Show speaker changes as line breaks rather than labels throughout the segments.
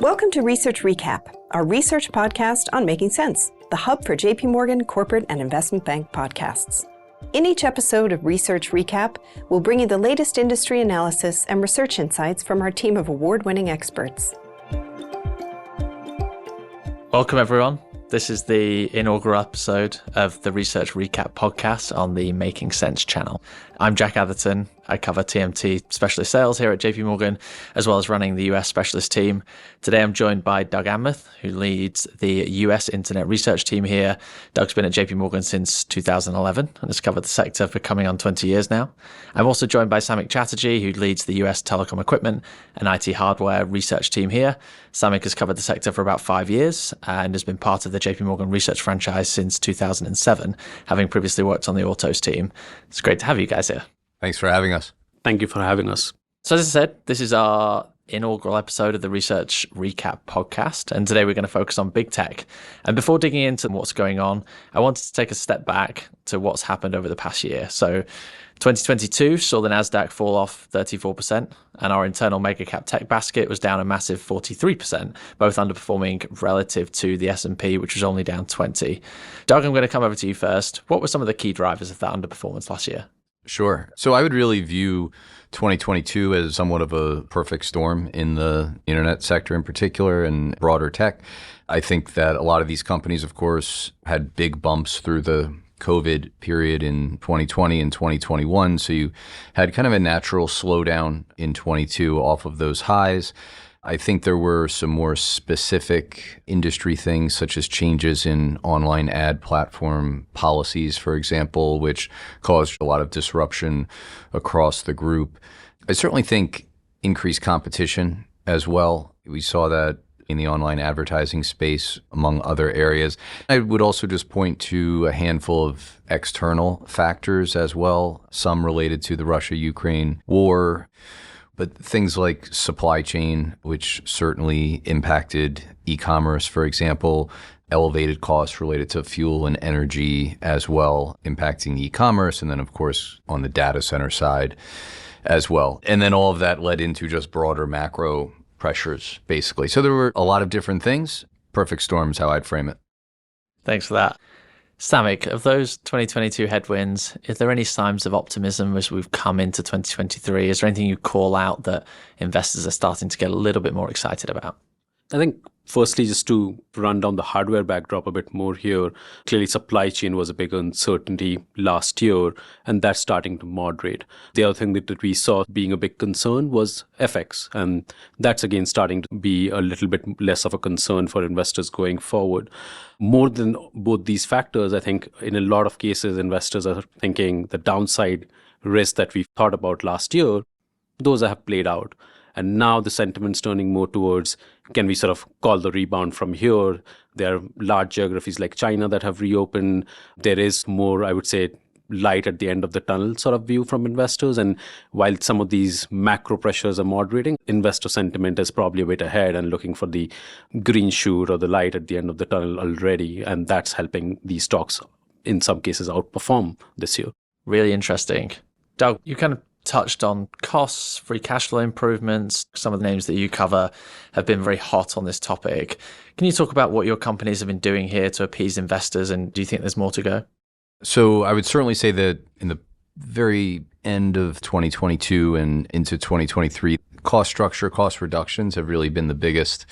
Welcome to Research Recap, our research podcast on Making Sense, the hub for jpmorgan corporate and investment bank podcasts. In each episode of Research Recap, we'll bring you the latest industry analysis and research insights from our team of award-winning experts.
Welcome, everyone. This is the inaugural episode of the Research Recap podcast on the Making Sense channel. I'm Jack Atherton. I cover TMT specialist sales here at JPMorgan, as well as running the US specialist team. Today, I'm joined by Doug Anmuth, who leads the US internet research team here. Doug's been at JPMorgan since 2011 and has covered the sector for coming on 20 years now. I'm also joined by Samik Chatterjee, who leads the US telecom equipment and IT hardware research team here. Samik has covered the sector for about 5 years and has been part of the JPMorgan research franchise since 2007, having previously worked on the autos team. It's great to have you guys here.
Thanks for having us.
Thank you for having us.
So as I said, this is our inaugural episode of the Research Recap podcast, and today we're going to focus on big tech. And before digging into what's going on, I wanted to take a step back to what's happened over the past year. So 2022 saw the Nasdaq fall off 34%, and our internal mega cap tech basket was down a massive 43%, both underperforming relative to the S&P, which was only down 20. Doug, I'm going to come over to you first. What were some of the key drivers of that underperformance last year?
Sure. So I would really view 2022 as somewhat of a perfect storm in the internet sector in particular and broader tech. I think that a lot of these companies, of course, had big bumps through the COVID period in 2020 and 2021. So you had kind of a natural slowdown in 22 off of those highs. I think there were some more specific industry things, such as changes in online ad platform policies, for example, which caused a lot of disruption across the group. I certainly think increased competition as well. We saw that in the online advertising space, among other areas. I would also just point to a handful of external factors as well, some related to the Russia-Ukraine war, but things like supply chain, which certainly impacted e-commerce, for example, elevated costs related to fuel and energy as well, impacting e-commerce, and then, of course, on the data center side as well. And then all of that led into just broader macro pressures, basically. So there were a lot of different things. Perfect storm is how I'd frame it.
Thanks for that. Samik, of those 2022 headwinds, is there any signs of optimism as we've come into 2023? Is there anything you call out that investors are starting to get a little bit more excited about?
I think firstly, just to run down the hardware backdrop a bit more here, clearly supply chain was a big uncertainty last year, and that's starting to moderate. The other thing that we saw being a big concern was FX, and that's again starting to be a little bit less of a concern for investors going forward. More than both these factors, I think in a lot of cases, investors are thinking the downside risk that we thought about last year, those have played out. And now the sentiment's turning more towards, can we sort of call the rebound from here? There are large geographies like China that have reopened. There is more, I would say, light at the end of the tunnel sort of view from investors. And while some of these macro pressures are moderating, investor sentiment is probably a bit ahead and looking for the green shoot or the light at the end of the tunnel already. And that's helping these stocks, in some cases, outperform this year.
Really interesting. Doug, you kind of touched on costs, free cash flow improvements. Some of the names that you cover have been very hot on this topic. Can you talk about what your companies have been doing here to appease investors, and do you think there's more to go?
So I would certainly say that in the very end of 2022 and into 2023, cost structure, cost reductions have really been the biggest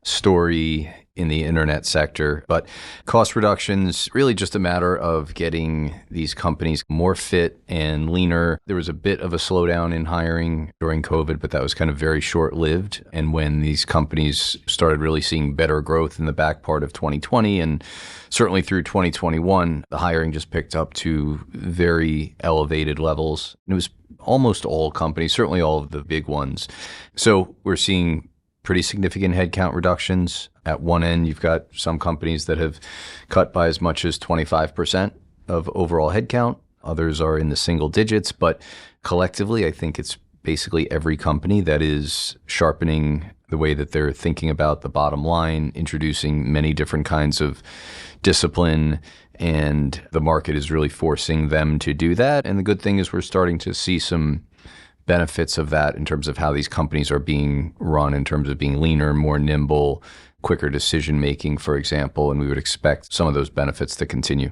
story in the internet sector. But cost reductions, really just a matter of getting these companies more fit and leaner. There was a bit of a slowdown in hiring during COVID, but that was kind of very short-lived. And when these companies started really seeing better growth in the back part of 2020 and certainly through 2021, the hiring just picked up to very elevated levels. And it was almost all companies, certainly all of the big ones. So we're seeing pretty significant headcount reductions. At one end, you've got some companies that have cut by as much as 25% of overall headcount. Others are in the single digits, but collectively, I think it's basically every company that is sharpening the way that they're thinking about the bottom line, introducing many different kinds of discipline, and the market is really forcing them to do that. And the good thing is we're starting to see some benefits of that in terms of how these companies are being run, in terms of being leaner, more nimble, quicker decision making, for example, and we would expect some of those benefits to continue.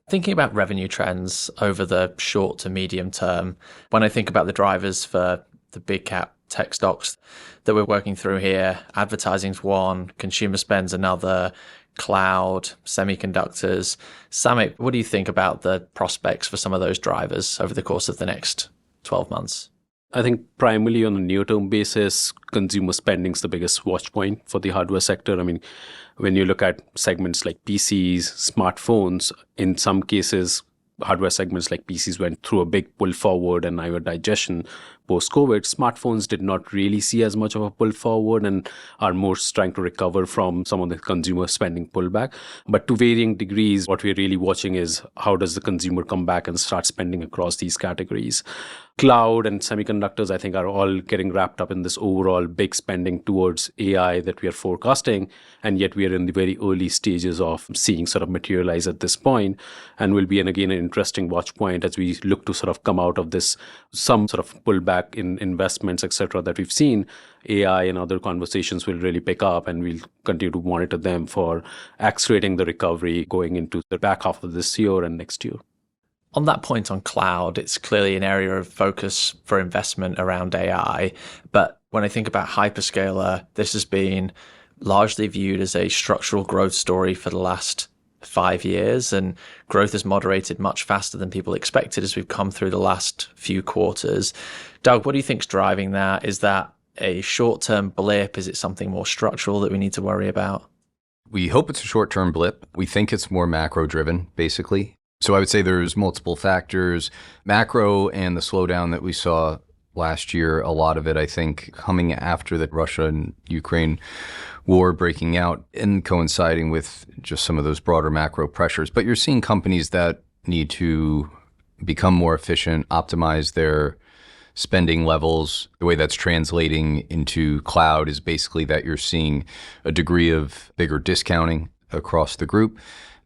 Thinking about revenue trends over the short to medium term, when I think about the drivers for the big cap tech stocks that we're working through here, advertising's one, consumer spend's another, cloud, semiconductors. Samik, what do you think about the prospects for some of those drivers over the course of the next 12 months?
I think primarily on a near-term basis, consumer spending is the biggest watch point for the hardware sector. I mean, when you look at segments like PCs, smartphones, in some cases, hardware segments like PCs went through a big pull forward and now a digestion post-COVID. Smartphones did not really see as much of a pull forward and are more trying to recover from some of the consumer spending pullback. But to varying degrees, what we're really watching is how does the consumer come back and start spending across these categories. Cloud and semiconductors, I think, are all getting wrapped up in this overall big spending towards AI that we are forecasting. And yet we are in the very early stages of seeing sort of materialize at this point, and will be, and again, an interesting watch point as we look to sort of come out of this, some sort of pullback in investments, etc., that we've seen. AI and other conversations will really pick up, and we'll continue to monitor them for accelerating the recovery going into the back half of this year and next year.
On that point on cloud, it's clearly an area of focus for investment around AI. But when I think about hyperscaler, this has been largely viewed as a structural growth story for the last 5 years, and growth has moderated much faster than people expected as we've come through the last few quarters. Doug, what do you think's driving that? Is that a short-term blip? Is it something more structural that we need to worry about?
We hope it's a short-term blip. We think it's more macro-driven, basically. So I would say there's multiple factors. Macro and the slowdown that we saw last year, a lot of it, I think, coming after the Russia and Ukraine war breaking out and coinciding with just some of those broader macro pressures. But you're seeing companies that need to become more efficient, optimize their spending levels. The way that's translating into cloud is basically that you're seeing a degree of bigger discounting across the group.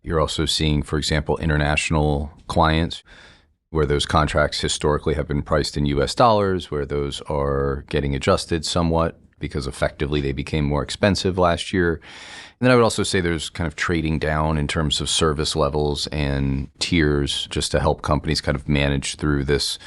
You're also seeing, for example, international clients where those contracts historically have been priced in US dollars, where those are getting adjusted somewhat because effectively they became more expensive last year. And then I would also say there's kind of trading down in terms of service levels and tiers just to help companies kind of manage through this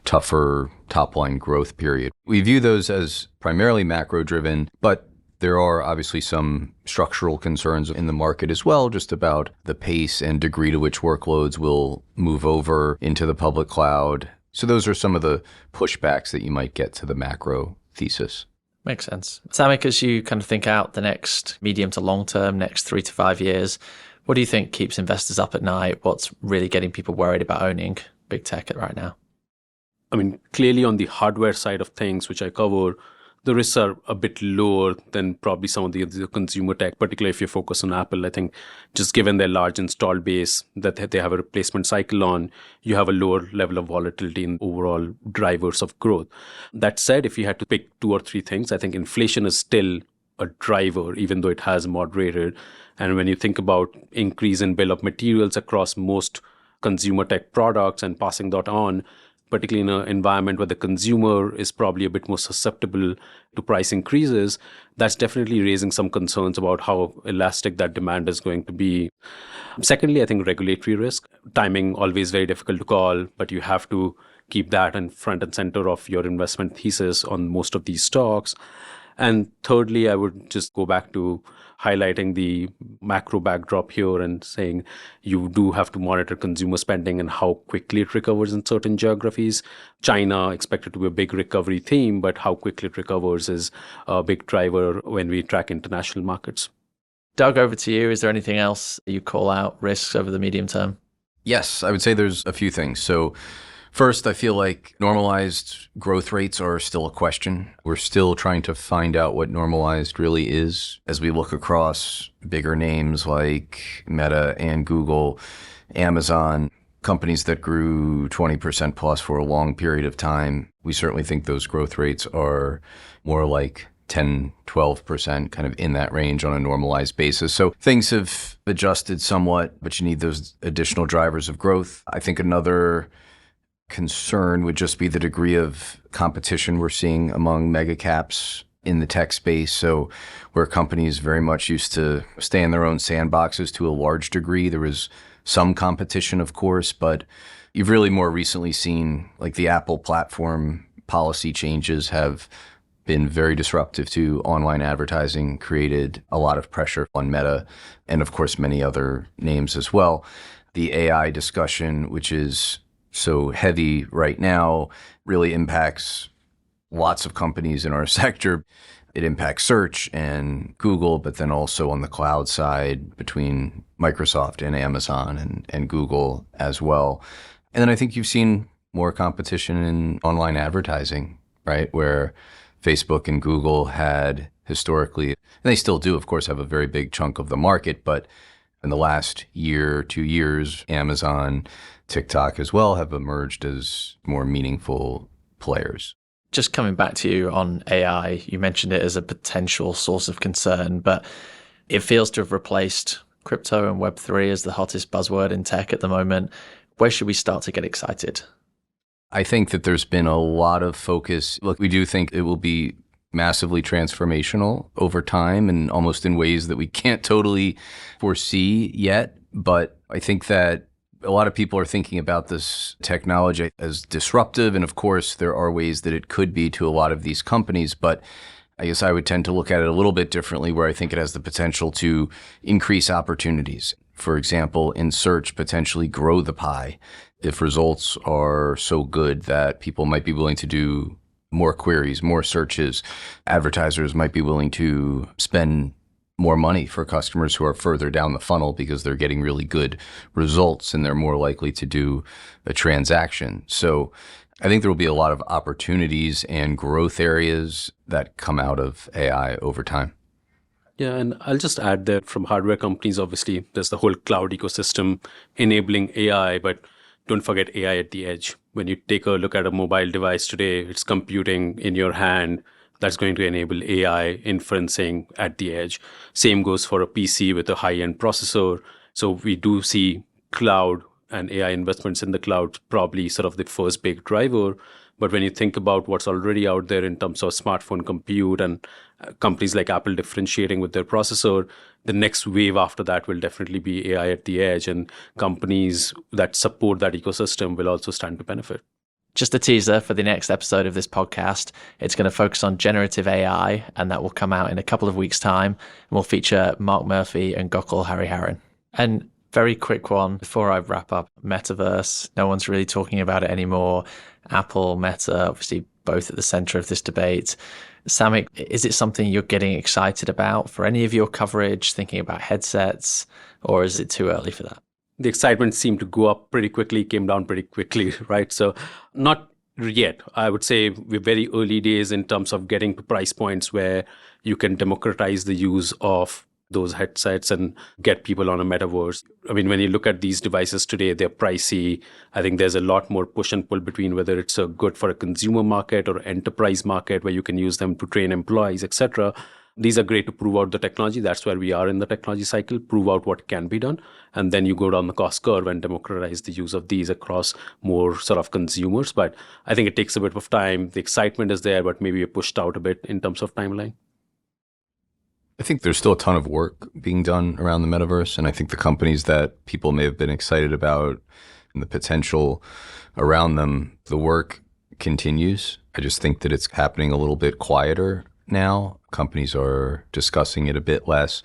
tougher top-line growth period. We view those as primarily macro-driven, but there are obviously some structural concerns in the market as well, just about the pace and degree to which workloads will move over into the public cloud. So those are some of the pushbacks that you might get to the macro thesis.
Makes sense. Samik, as you kind of think out the next medium to long term, next 3 to 5 years, what do you think keeps investors up at night? What's really getting people worried about owning big tech right now?
I mean, clearly on the hardware side of things, which I cover, the risks are a bit lower than probably some of the consumer tech, particularly if you focus on Apple. I think just given their large install base that they have a replacement cycle on, you have a lower level of volatility in overall drivers of growth. That said, if you had to pick 2 or 3 things, I think inflation is still a driver, even though it has moderated. And when you think about increase in bill of materials across most consumer tech products and passing that on, particularly in an environment where the consumer is probably a bit more susceptible to price increases, that's definitely raising some concerns about how elastic that demand is going to be. Secondly, I think regulatory risk. Timing, always very difficult to call, but you have to keep that in front and center of your investment thesis on most of these stocks. And thirdly, I would just go back to highlighting the macro backdrop here and saying you do have to monitor consumer spending and how quickly it recovers in certain geographies. China expected to be a big recovery theme, but how quickly it recovers is a big driver when we track international markets.
Doug, over to you. Is there anything else you call out risks over the medium term?
Yes, I would say there's a few things. So first, I feel like normalized growth rates are still a question. We're still trying to find out what normalized really is as we look across bigger names like Meta and Google, Amazon, companies that grew 20% plus for a long period of time. We certainly think those growth rates are more like 10, 12%, kind of in that range on a normalized basis. So things have adjusted somewhat, but you need those additional drivers of growth. I think another concern would just be the degree of competition we're seeing among mega caps in the tech space. So where companies very much used to stay in their own sandboxes to a large degree, there was some competition, of course, but you've really more recently seen like the Apple platform policy changes have been very disruptive to online advertising, created a lot of pressure on Meta, and of course many other names as well. The AI discussion, which is so heavy right now, really impacts lots of companies in our sector. It impacts search and Google, but then also on the cloud side between Microsoft and Amazon and Google as well. And then I think you've seen more competition in online advertising, right? Where Facebook and Google had historically, and they still do, of course, have a very big chunk of the market, but in the last year, 2 years, Amazon, TikTok as well have emerged as more meaningful players.
Just coming back to you on AI, you mentioned it as a potential source of concern, but it feels to have replaced crypto and Web3 as the hottest buzzword in tech at the moment. Where should we start to get excited?
I think that there's been a lot of focus. Look, we do think it will be massively transformational over time and almost in ways that we can't totally foresee yet. But I think that a lot of people are thinking about this technology as disruptive. And of course, there are ways that it could be to a lot of these companies. But I guess I would tend to look at it a little bit differently, where I think it has the potential to increase opportunities. For example, in search, potentially grow the pie. If results are so good that people might be willing to do more queries, more searches, advertisers might be willing to spend more money for customers who are further down the funnel because they're getting really good results and they're more likely to do a transaction. So I think there will be a lot of opportunities and growth areas that come out of AI over time.
Yeah, and I'll just add that from hardware companies, obviously, there's the whole cloud ecosystem enabling AI, but don't forget AI at the edge. When you take a look at a mobile device today, it's computing in your hand. That's going to enable AI inferencing at the edge. Same goes for a PC with a high-end processor. So we do see cloud and AI investments in the cloud probably sort of the first big driver. But when you think about what's already out there in terms of smartphone compute and companies like Apple differentiating with their processor, the next wave after that will definitely be AI at the edge, and companies that support that ecosystem will also stand to benefit.
Just a teaser for the next episode of this podcast. It's going to focus on generative AI, and that will come out in a couple of weeks' time. And we'll feature Mark Murphy and Gokul Hariharan. And very quick one before I wrap up. Metaverse, no one's really talking about it anymore. Apple, Meta, obviously both at the center of this debate. Samik, is it something you're getting excited about for any of your coverage, thinking about headsets, or is it too early for that?
The excitement seemed to go up pretty quickly, came down pretty quickly, right? So not yet. I would say we're very early days in terms of getting to price points where you can democratize the use of those headsets and get people on a metaverse. I mean, when you look at these devices today, they're pricey. I think there's a lot more push and pull between whether it's a good for a consumer market or enterprise market where you can use them to train employees, etc. These are great to prove out the technology. That's where we are in the technology cycle, prove out what can be done. And then you go down the cost curve and democratize the use of these across more sort of consumers. But I think it takes a bit of time. The excitement is there, but maybe we're pushed out a bit in terms of timeline.
I think there's still a ton of work being done around the metaverse. And I think the companies that people may have been excited about and the potential around them, the work continues. I just think that it's happening a little bit quieter now. Companies are discussing it a bit less.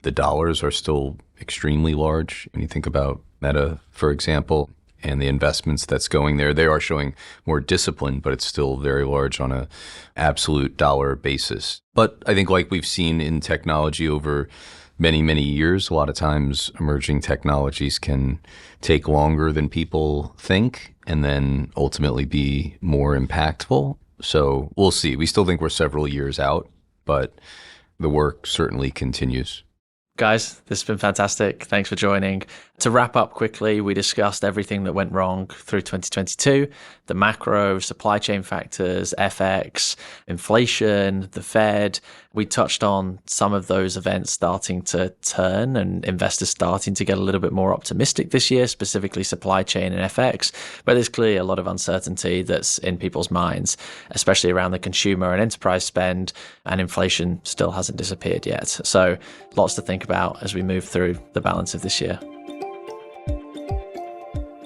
The dollars are still extremely large. When you think about Meta, for example, and the investments that's going there, they are showing more discipline, but it's still very large on a absolute dollar basis. But I think like we've seen in technology over many, many years, a lot of times emerging technologies can take longer than people think and then ultimately be more impactful. So we'll see. We still think we're several years out, but the work certainly continues.
Guys, this has been fantastic. Thanks for joining. To wrap up quickly, we discussed everything that went wrong through 2022, the macro, supply chain factors, FX, inflation, the Fed. We touched on some of those events starting to turn and investors starting to get a little bit more optimistic this year, specifically supply chain and FX. But there's clearly a lot of uncertainty that's in people's minds, especially around the consumer and enterprise spend, and inflation still hasn't disappeared yet. So lots to think about as we move through the balance of this year.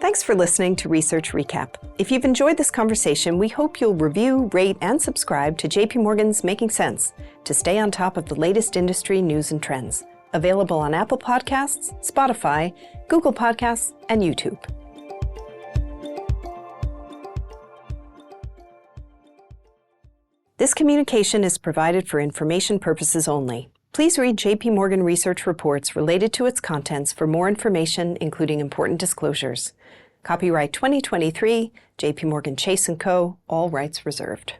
Thanks for listening to Research Recap. If you've enjoyed this conversation, we hope you'll review, rate, and subscribe to JPMorgan's Making Sense to stay on top of the latest industry news and trends. Available on Apple Podcasts, Spotify, Google Podcasts, and YouTube. This communication is provided for information purposes only. Please read JP Morgan research reports related to its contents for more information, including important disclosures. Copyright 2023, JP Morgan Chase & Co., all rights reserved.